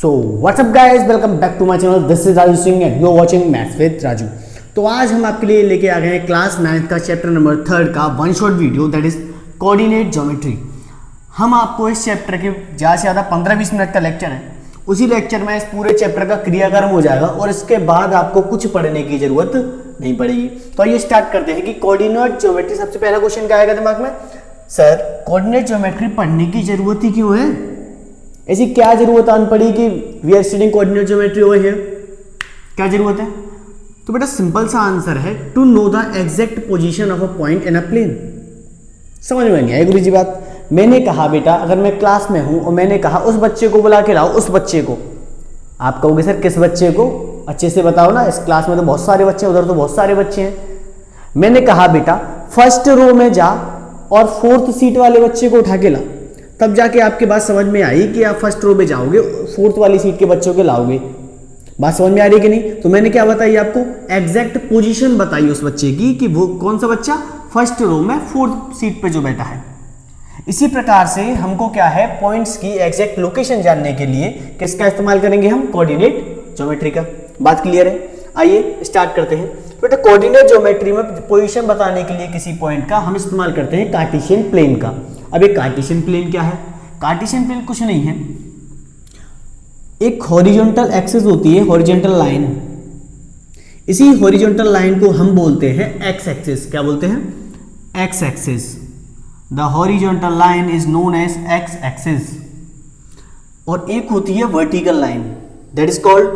So what's up guys, welcome back to my channel. This is Raju Singh and you are watching maths with Raju. तो आज हम आपके लिए लेके आ गए हैं क्लास 9 का चैप्टर नंबर 3 का one shot video, that is coordinate geometry. हम आपको इस चैप्टर के ज़्यादा से ज़्यादा 15-20 मिनट का लेक्चर है, उसी लेक्चर में इस पूरे चैप्टर का क्रियाक्रम हो जाएगा और इसके बाद आपको कुछ पढ़ने की जरूरत नहीं पड़ेगी। तो आइए स्टार्ट करते हैं कि कोऑर्डिनेट ज्योमेट्री। सबसे पहला क्वेश्चन क्या आएगा दिमाग में, सर कोऑर्डिनेट ज्योमेट्री पढ़ने की जरूरत ही क्यों है, ऐसी क्या जरूरत आन पड़ी कि we are studying coordinate geometry over here, क्या जरूरत है? तो बेटा सिंपल सा आंसर है to know the exact position of a point in a plane. समझ में नहीं आई गुरु जी बात? मैंने कहा बेटा अगर मैं क्लास में हूं और मैंने कहा उस बच्चे को बुला के लाओ, उस बच्चे को, आप कहोगे सर किस बच्चे को, अच्छे से बताओ ना, इस क्लास में तो बहुत सारे बच्चे हैं, उधर तो बहुत सारे बच्चे हैं। मैंने कहा बेटा फर्स्ट रो में जा और फोर्थ सीट वाले बच्चे को उठा के ला, तब जाके आपकी बात समझ में आई कि आप फर्स्ट रो में जाओगे, फोर्थ वाली सीट के बच्चों के लाओगे। बात समझ में आ रही है कि नहीं? तो मैंने क्या बताई आपको, एग्जैक्ट पोजीशन बताई उस बच्चे की कि वो कौन सा बच्चा फर्स्ट रो में फोर्थ सीट पे जो बैठा है। इसी प्रकार से हमको क्या है, पॉइंट्स की एग्जैक्ट लोकेशन जानने के लिए किसका इस्तेमाल करेंगे हम, कोऑर्डिनेट ज्योमेट्री का। बात क्लियर है? आइए स्टार्ट करते हैं। बेटा कोऑर्डिनेट ज्योमेट्री में पोजीशन बताने के लिए किसी पॉइंट का हम इस्तेमाल करते हैं कार्टेशियन प्लेन का। अब एक कार्टेशियन प्लेन क्या है? कार्टेशियन प्लेन कुछ नहीं है, एक हॉरिजॉन्टल एक्सिस होती है, हॉरिजॉन्टल लाइन। इसी हॉरिजॉन्टल लाइन को हम बोलते हैं एक्स एक्सिस। क्या बोलते हैं? X axis. The horizontal line is known as X axis. और एक होती है vertical line, that is called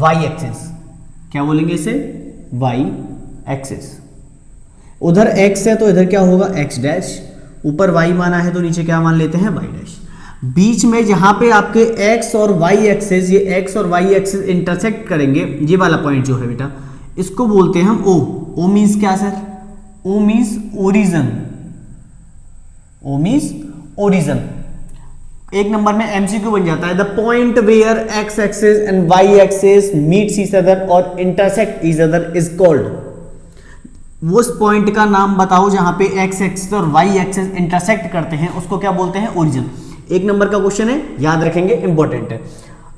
Y axis. क्या बोलेंगे इसे? Y axis. उधर एक्स है तो इधर क्या होगा, एक्स डैश। ऊपर y माना है तो नीचे क्या मान लेते हैं, y डैश। बीच में जहां पे आपके x और y एक्सिस, ये x और y एक्सिस इंटरसेक्ट करेंगे, ये वाला पॉइंट जो है बेटा, इसको बोलते हैं हम O। O मींस क्या sir? O means origin. O means origin. एक नंबर में एमसीक्यू बन जाता है, the point where x axis and y axis meets each other और intersect each other is called. वो उस पॉइंट का नाम बताओ जहां पे x एक्सिस और y एक्सिस इंटरसेक्ट करते हैं, उसको क्या बोलते हैं, ओरिजिन। एक नंबर का क्वेश्चन है, याद रखेंगे, इंपॉर्टेंट है।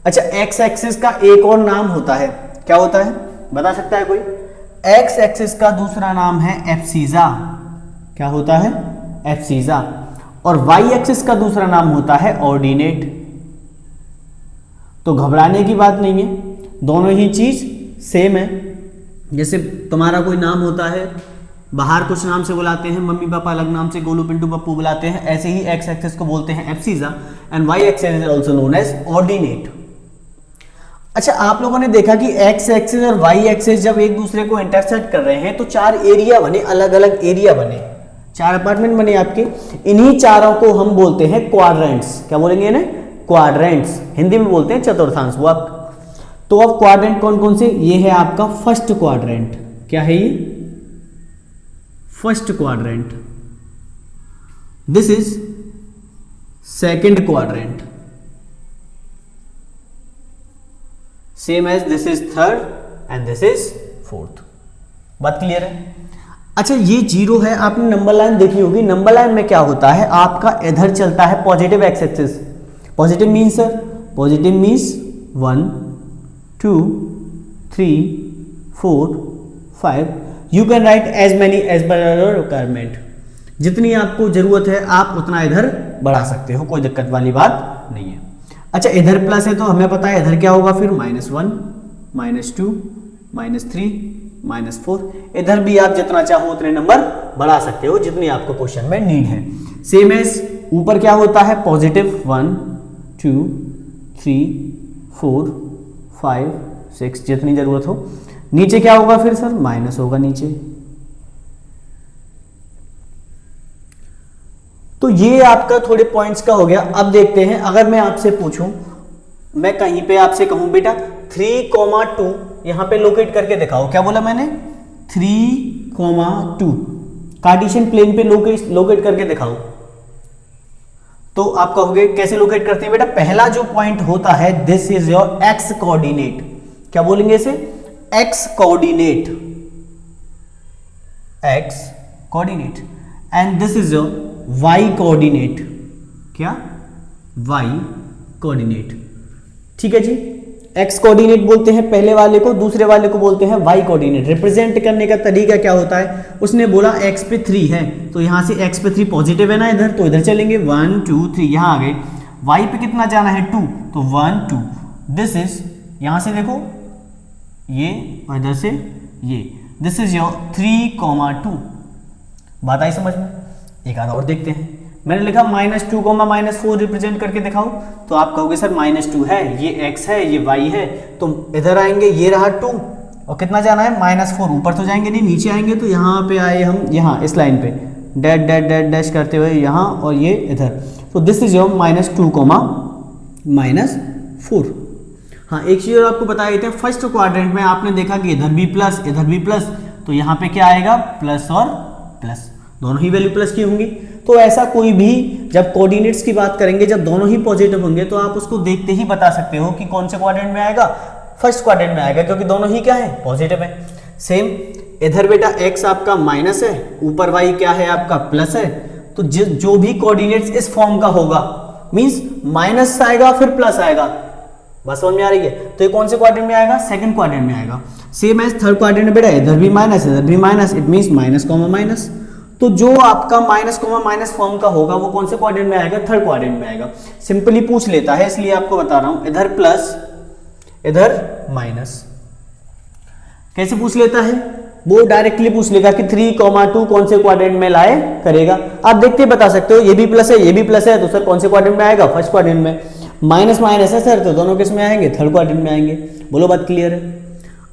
अच्छा, x एक्सिस का एक और नाम होता है, क्या होता है बता सकता है कोई? x एक्सिस का दूसरा नाम है एब्सिसा। क्या होता है? एब्सिसा। और y एक्सिस का दूसरा नाम होता है ऑर्डिनेट। तो घबराने की बात नहीं है, दोनों ही चीज सेम है। जैसे तुम्हारा कोई नाम होता है, बाहर कुछ नाम से बुलाते हैं, मम्मी पापा अलग नाम से गोलू पिंटू पप्पू बुलाते हैं, ऐसे ही एक्स एक्सिस को बोलते हैं abscissa and Y axis is also known as ordinate. अच्छा, आप लोगों ने देखा कि एक्स एक्सिस और वाई एक्सिस जब एक दूसरे को इंटरसेक्ट कर रहे हैं तो चार एरिया बने, अलग अलग एरिया बने, चार अपार्टमेंट बने आपके। इन्हीं चारों को हम बोलते हैं क्वाड्रेंट्स। क्या बोलेंगे इन्हें? क्वाड्रेंट्स। हिंदी में बोलते हैं चतुर्थांश। वो आप तो अब क्वाड्रेंट कौन कौन से, ये है आपका फर्स्ट क्वाड्रेंट। क्या है ये? First quadrant. This is second quadrant, same as this is third and this is fourth. बात क्लियर है? अच्छा, ये जीरो है, आपने नंबर लाइन देखी होगी। नंबर लाइन में क्या होता है, आपका इधर चलता है positive X axis. Positive means sir, positive means 1 2 3 4 5। You can write as many as per your requirement. जितनी आपको जरूरत है आप उतना इधर बढ़ा सकते हो, कोई दिक्कत वाली बात नहीं है। अच्छा, इधर प्लस है तो हमें पता है इधर क्या होगा फिर, -1 -2 -3 -4। इधर भी आप जितना चाहो उतने नंबर बढ़ा सकते हो, जितनी आपको क्वेश्चन में नीड है। सेम एज ऊपर क्या होता है, पॉजिटिव 1 2 3 4 5 6, जितनी जरूरत हो। नीचे क्या होगा फिर सर, माइनस होगा नीचे। तो ये आपका थोड़े पॉइंट्स का हो गया। अब देखते हैं, अगर मैं आपसे पूछूं, मैं कहीं पे आपसे कहूं बेटा 3,2 यहां पे लोकेट करके दिखाओ, क्या बोला मैंने, 3,2 कार्टेशियन प्लेन पे लोकेट करके दिखाओ, तो आप कहोगे कैसे लोकेट करते हैं बेटा? पहला जो पॉइंट होता है, this is your X coordinate. क्या बोलेंगे इसे? X coordinate, X coordinate. And this is your Y coordinate. क्या? Y coordinate. ठीक है जी। एक्स कोऑर्डिनेट बोलते हैं पहले वाले को, दूसरे वाले को बोलते हैं वाई कोऑर्डिनेट। रिप्रेजेंट करने का तरीका क्या होता है, उसने बोला एक्स पे 3 है तो यहाँ से एक्स पे 3 पॉजिटिव है ना इधर, तो इधर चलेंगे 1 2 3, यहाँ आ गए। वाई पे कितना जाना है 2, तो 1 2, दिस इज, यहाँ से देखो ये और इधर से ये, दिस इज योर 3, 2। बात आई समझ में? एक आधा और देखते हैं। मैंने लिखा -2, -4 रिप्रेजेंट करके दिखाओ, तो आप कहोगे सर -2 है, ये x है, ये y है, तो इधर आएंगे, ये रहा 2 और कितना जाना है -4, ऊपर तो जाएंगे नहीं, नीचे आएंगे, तो यहाँ पे आए हम, यहाँ इस लाइन पे डैश डैश डैश डैश करते हुए यहाँ और ये इधर, तो दिस इज योर -2, -4। हाँ, एक चीज और आपको बता देते हैं, फर्स्ट क्वाड्रेंट में आपने देखा कि इधर भी प्लस इधर भी प्लस, तो यहाँ पे क्या आएगा, प्लस और प्लस, दोनों ही वैल्यू प्लस की होंगी। तो ऐसा कोई भी जब कोऑर्डिनेट्स की बात करेंगे, जब दोनों ही पॉजिटिव होंगे, तो आप उसको देखते ही बता सकते हो कि कौन से क्वाड्रेंट में आएगा, फर्स्ट क्वाड्रेंट में आएगा, क्योंकि दोनों ही क्या है, पॉजिटिव है। सेम इधर बेटा x आपका माइनस है, ऊपर y क्या है आपका प्लस है, तो जो भी कोऑर्डिनेट्स इस फॉर्म का होगा मींस माइनस आएगा फिर प्लस आएगा। बस समझ में आ रही है? तो ये कौन से क्वाड्रेंट में आएगा, सेकंड क्वाड्रेंट में आएगा। सेम एज थर्ड क्वाड्रेंट में बेटा इधर भी माइनस इधर भी minus, it means minus comma minus. तो जो आपका माइनस कॉमा माइनस फॉर्म का होगा वो कौन से क्वाड्रेंट में आएगा, थर्ड क्वाड्रेंट में आएगा। सिंपली पूछ लेता है, इसलिए आपको बता रहा हूं, इधर प्लस इधर माइनस। कैसे पूछ लेता है वो, डायरेक्टली पूछ लेगा कि 3, 2 कौन से क्वाड्रेंट में लाए करेगा। आप देखते बता सकते हो, ये भी प्लस है ये भी प्लस है, तो सर कौन से क्वाड्रेंट में आएगा, फर्स्ट क्वाड्रेंट में। माइनस माइनस है सर, तो दोनों किस में आएंगे, थर्ड क्वाड्रेंट में आएंगे। बोलो बात क्लियर है?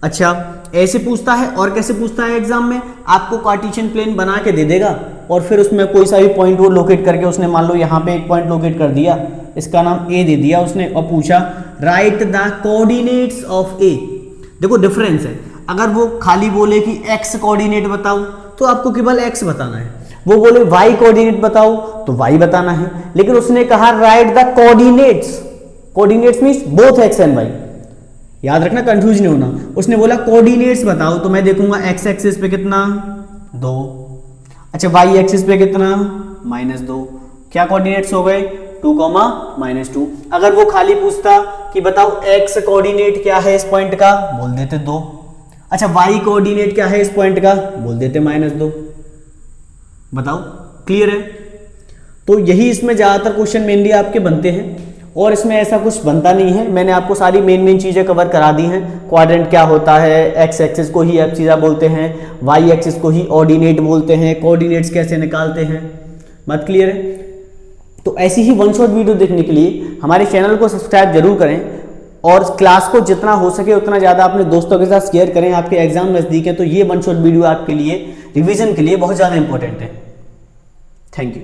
अच्छा, ऐसे पूछता है। और कैसे पूछता है एग्जाम में, आपको कार्टेशियन प्लेन बना के दे देगा और फिर उसमें कोई सा भी पॉइंट वो लोकेट करके, उसने मान लो यहाँ पे एक पॉइंट लोकेट कर दिया, इसका नाम ए दे दिया उसने, और पूछा राइट द कोऑर्डिनेट्स ऑफ ए। देखो डिफरेंस है, अगर वो खाली बोले कि एक्स कोऑर्डिनेट बताओ तो आपको केवल एक्स बताना है, वो बोले वाई कोऑर्डिनेट बताओ तो वाई बताना है, लेकिन उसने कहा write the coordinates. Coordinates means both X and Y, याद रखना, कंफ्यूज नहीं होना। उसने बोला कोऑर्डिनेट्स बताओ, तो मैं देखूंगा एक्स एक्सिस पे कितना 2, अच्छा वाई एक्सिस पे कितना -2, क्या कोऑर्डिनेट्स हो गए 2, -2। अगर वो खाली पूछता कि बताओ एक्स कोऑर्डिनेट क्या है इस पॉइंट का, बोल देते 2। अच्छा वाई कोऑर्डिनेट क्या है इस पॉइंट का, बोल देते -2। बताओ क्लियर है? तो यही इसमें ज्यादातर क्वेश्चन मेनली आपके बनते हैं, और इसमें ऐसा कुछ बनता नहीं है। मैंने आपको सारी मेन चीजें कवर करा दी हैं। क्वाड्रेंट क्या होता है, एक्स एक्सिस को ही एब्सिसा बोलते हैं, वाई एक्सिस को ही ऑर्डिनेट बोलते हैं, कोऑर्डिनेट्स कैसे निकालते हैं। बात क्लियर है? तो ऐसी ही वन शॉट वीडियो देखने के लिए हमारे चैनल को सब्सक्राइब जरूर करें, और क्लास को जितना हो सके उतना ज़्यादा अपने दोस्तों के साथ शेयर करें। आपके एग्जाम नज़दीक है तो ये वन शॉट वीडियो आपके लिए रिवीजन के लिए बहुत ज़्यादा इंपॉर्टेंट है। Thank you.